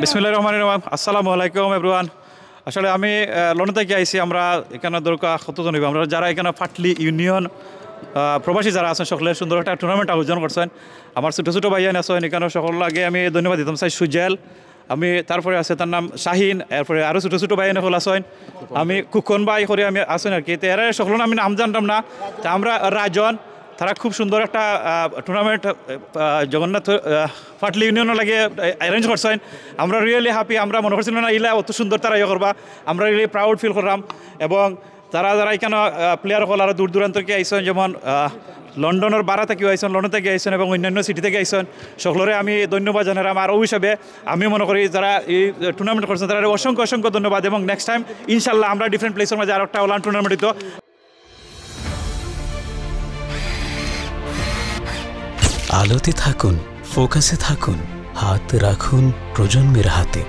বিসমিল্লাহির রহমানির রহিম। আসসালামু আলাইকুম এভরিওয়ান। আসলে আমি লন্ডন থেকে আইছি। আমরা এখানে দরকার কতজন হইব, আমরা যারা এখানে ফাটলি ইউনিয়ন প্রবাসী যারা আছেন সকলের সুন্দর একটা টুর্নামেন্ট আয়োজন করছেন। আমার ছোটো ছোটো ভাইয়ান আছেন এখানে, সকল আগে আমি ধন্যবাদ দিতাম চাই। সুজেল আমি, তারপরে আছে তার নাম শাহিন, এরপরে আরও ছোটো ছোটো ভাইয়ান হল আছেন। আমি কুকন ভাই করে আমি আছেন আর কি। তো এরা সকল আমি নাম জানতাম না। তা আমরা রাজন তারা খুব সুন্দর একটা টুর্নামেন্ট জগন্নাথ ফাটলি ইউনিয়নের লাগে অ্যারেঞ্জ করছেন। আমরা রিয়েলি হ্যাপি। আমরা মনে করছিলাম না ইলা অত সুন্দর তারা ইয়ে করবা। আমরা রিয়েলি প্রাউড ফিল করলাম। এবং তারা যারা এখানে প্লেয়ার হল আরও দূর দূরান্ত থেকে আইসেন, যেমন লন্ডনের বারা থেকে আইসেন, লন্ডন থেকে আইসেন এবং অন্যান্য সিটি থেকে আইসেন। সকলরে আমি ধন্যবাদ জানালাম। আর ওই হিসাবে আমি মনে করি যারা এই টুর্নামেন্ট করছেন তারা অসংখ্য অসংখ্য ধন্যবাদ। এবং নেক্সট টাইম ইনশাল্লাহ আমরা ডিফারেন্ট প্লেসের মাঝে আরও একটা ওলান টুর্নামেন্ট দিত। আলোতে থাকুন, ফোকাসে থাকুন, হাত রাখুন প্রজন্মের হাতে।